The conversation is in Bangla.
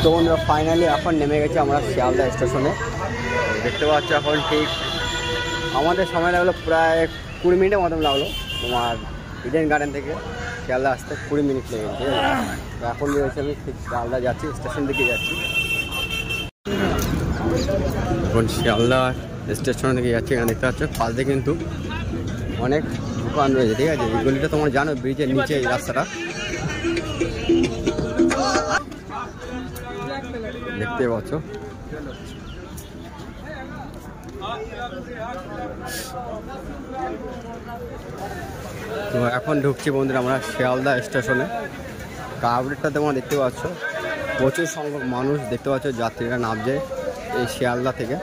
তো বন্ধুরা ফাইনালি এখন নেমে গেছি আমরা শিয়ালদা স্টেশনে। দেখতে পাচ্ছ এখন ঠিক আমাদের সময় লাগলো প্রায় 20 মিনিটের মতন লাগলো তোমার ইডেন গার্ডেন থেকে শিয়ালদা আসতে 20 মিনিট লেগে গেছে। এখন রয়েছে আমি ঠিক শিয়ালদা যাচ্ছি, স্টেশন দিকে যাচ্ছি। এখন শিয়ালদা স্টেশন থেকে যাচ্ছি। এখানে দেখতে পাচ্ছ পাশে কিন্তু অনেক দোকান রয়েছে, ঠিক আছে। এই গলিটা তোমরা জানো, ব্রিজের নিচে এই রাস্তাটা দেখতে পাচ্ছ। তো এখন ঢুকছি বন্ধুরা আমরা শিয়ালদা স্টেশনে। কাভারেজটা তোমরা দেখতে পাচ্ছ, প্রচুর সংখ্যক মানুষ দেখতে পাচ্ছ, যাত্রীরা নামছে এই শিয়ালদা থেকে।